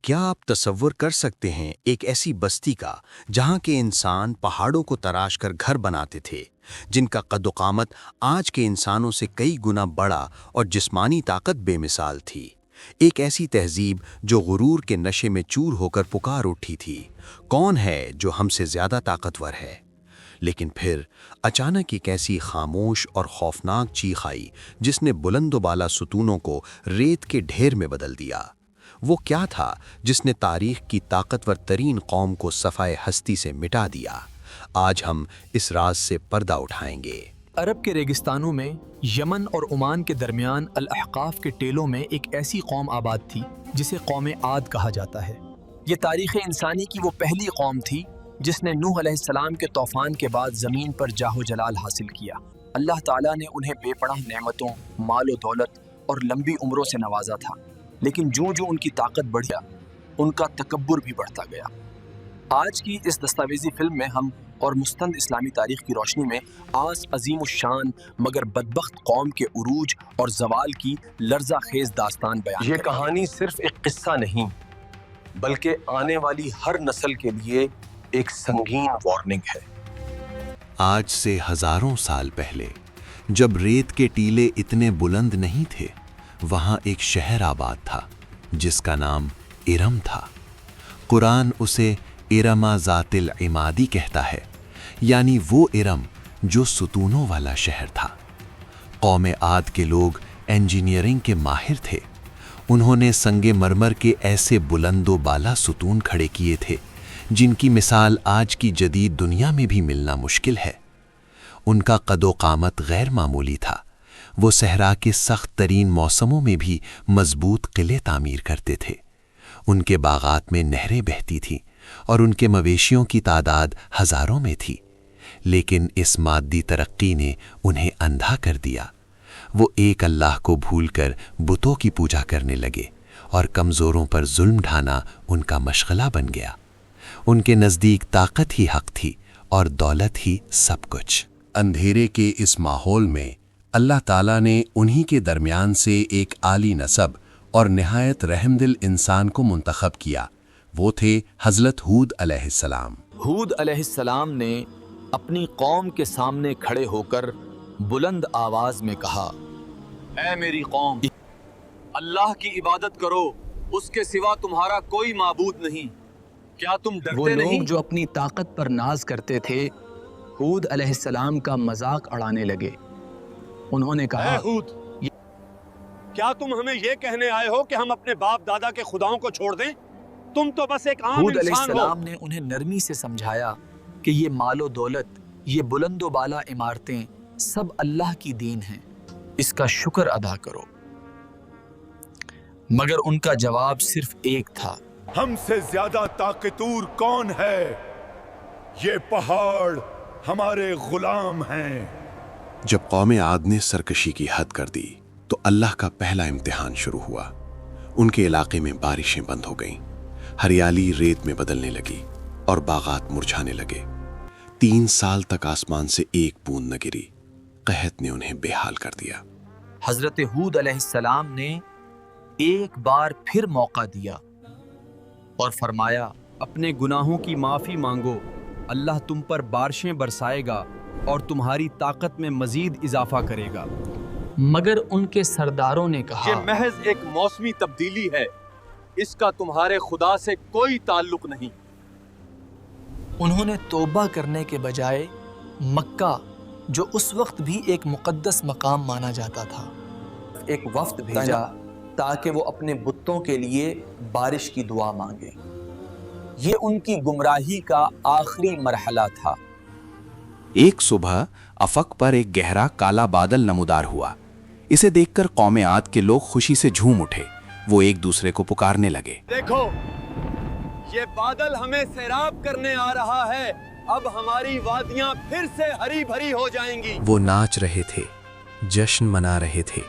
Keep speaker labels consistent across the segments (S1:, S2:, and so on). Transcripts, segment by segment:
S1: کیا آپ تصور کر سکتے ہیں ایک ایسی بستی کا جہاں کے انسان پہاڑوں کو تراش کر گھر بناتے تھے، جن کا قد و قامت آج کے انسانوں سے کئی گنا بڑا اور جسمانی طاقت بے مثال تھی؟ ایک ایسی تہذیب جو غرور کے نشے میں چور ہو کر پکار اٹھی تھی، کون ہے جو ہم سے زیادہ طاقتور ہے؟ لیکن پھر اچانک ایک ایسی خاموش اور خوفناک چیخ آئی جس نے بلند و بالا ستونوں کو ریت کے ڈھیر میں بدل دیا۔ وہ کیا تھا جس نے تاریخ کی طاقتور ترین قوم کو صفائے ہستی سے مٹا دیا؟ آج ہم اس راز سے پردہ اٹھائیں گے۔
S2: عرب کے ریگستانوں میں یمن اور عمان کے درمیان الاحقاف کے ٹیلوں میں ایک ایسی قوم آباد تھی جسے قوم عاد کہا جاتا ہے۔ یہ تاریخ انسانی کی وہ پہلی قوم تھی جس نے نوح علیہ السلام کے طوفان کے بعد زمین پر جاہ و جلال حاصل کیا۔ اللہ تعالیٰ نے انہیں بے پناہ نعمتوں، مال و دولت اور لمبی عمروں سے نوازا تھا، لیکن جو ان کی طاقت بڑھیا، ان کا تکبر بھی بڑھتا گیا۔ آج کی اس دستاویزی فلم میں ہم اور مستند اسلامی تاریخ کی روشنی میں آس عظیم الشان مگر بدبخت قوم کے عروج اور زوال کی لرزہ خیز داستان بیان
S3: یہ کہانی صرف ایک قصہ نہیں بلکہ آنے والی ہر نسل کے لیے ایک سنگین وارننگ ہے۔
S1: آج سے ہزاروں سال پہلے جب ریت کے ٹیلے اتنے بلند نہیں تھے، وہاں ایک شہر آباد تھا جس کا نام ارم تھا۔ قرآن اسے ارم ذات العمادی کہتا ہے، یعنی وہ ارم جو ستونوں والا شہر تھا۔ قوم عاد کے لوگ انجینئرنگ کے ماہر تھے۔ انہوں نے سنگ مرمر کے ایسے بلند و بالا ستون کھڑے کیے تھے جن کی مثال آج کی جدید دنیا میں بھی ملنا مشکل ہے۔ ان کا قد و قامت غیر معمولی تھا۔ وہ صحرا کے سخت ترین موسموں میں بھی مضبوط قلعے تعمیر کرتے تھے۔ ان کے باغات میں نہریں بہتی تھیں اور ان کے مویشیوں کی تعداد ہزاروں میں تھی، لیکن اس مادی ترقی نے انہیں اندھا کر دیا۔ وہ ایک اللہ کو بھول کر بتوں کی پوجا کرنے لگے اور کمزوروں پر ظلم ڈھانا ان کا مشغلہ بن گیا۔ ان کے نزدیک طاقت ہی حق تھی اور دولت ہی سب کچھ۔
S4: اندھیرے کے اس ماحول میں اللہ تعالیٰ نے انہی کے درمیان سے ایک عالی نسب اور نہایت رحم دل انسان کو منتخب کیا۔ وہ تھے حضرت ہود علیہ السلام۔
S2: ہود علیہ السلام نے اپنی قوم کے سامنے کھڑے ہو کر بلند آواز میں کہا،
S5: اے میری قوم، اللہ کی عبادت کرو، اس کے سوا تمہارا کوئی معبود نہیں۔ کیا تم
S2: وہ
S5: ڈرتے
S2: لوگ
S5: نہیں؟
S2: جو اپنی طاقت پر ناز کرتے تھے ہود علیہ السلام کا مذاق اڑانے لگے۔ انہوں نے
S5: اے
S2: کہا،
S5: ہود، کیا تم ہمیں یہ کہنے آئے ہو کہ ہم اپنے باپ دادا کے خداؤں کو چھوڑ دیں؟ تم تو بس ایک عام
S2: ہود علیہ
S5: انسان ہو۔
S2: السلام نے انہیں نرمی سے سمجھایا کہ یہ مال و دولت، یہ بلند و بالا عمارتیں سب اللہ کی دین ہیں، اس کا شکر ادا کرو۔ مگر ان کا جواب صرف ایک تھا،
S6: ہم سے زیادہ طاقتور کون ہے؟ یہ پہاڑ ہمارے غلام ہیں۔
S4: جب قوم عاد نے سرکشی کی حد کر دی تو اللہ کا پہلا امتحان شروع ہوا۔ ان کے علاقے میں بارشیں بند ہو گئیں، ہریالی ریت میں بدلنے لگی اور باغات مرجھانے لگے۔ 3 سال تک آسمان سے ایک بوند نہ گری۔ قحط نے انہیں بے حال کر دیا۔
S2: حضرت ہود علیہ السلام نے ایک بار پھر موقع دیا اور فرمایا، اپنے گناہوں کی معافی مانگو، اللہ تم پر بارشیں برسائے گا اور تمہاری طاقت میں مزید اضافہ کرے گا۔ مگر ان کے سرداروں نے کہا،
S5: یہ محض ایک موسمی تبدیلی ہے، اس کا تمہارے خدا سے کوئی تعلق نہیں۔
S2: انہوں نے توبہ کرنے کے بجائے مکہ، جو اس وقت بھی ایک مقدس مقام مانا جاتا تھا،
S7: ایک وفد بھیجا تاکہ وہ اپنے بتوں کے لیے بارش کی دعا مانگے۔ یہ ان کی گمراہی کا آخری مرحلہ تھا۔
S8: ایک صبح افق پر ایک گہرا کالا بادل نمودار ہوا۔ اسے دیکھ کر قوم عاد کے لوگ خوشی سے جھوم اٹھے۔ وہ ایک دوسرے کو پکارنے لگے،
S5: دیکھو، یہ بادل ہمیں سیراب کرنے آ رہا ہے، اب ہماری وادیاں پھر سے ہری بھری ہو جائیں گی۔
S9: وہ ناچ رہے تھے، جشن منا رہے تھے،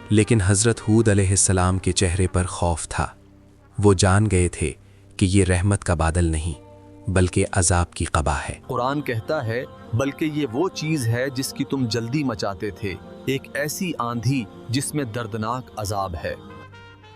S9: لیکن حضرت ہود علیہ السلام کے چہرے پر خوف تھا۔ وہ جان گئے تھے کہ یہ رحمت کا بادل نہیں بلکہ عذاب کی قبا ہے۔
S2: قرآن کہتا ہے، بلکہ یہ وہ چیز ہے جس کی تم جلدی مچاتے تھے، ایک ایسی آندھی جس میں دردناک عذاب ہے۔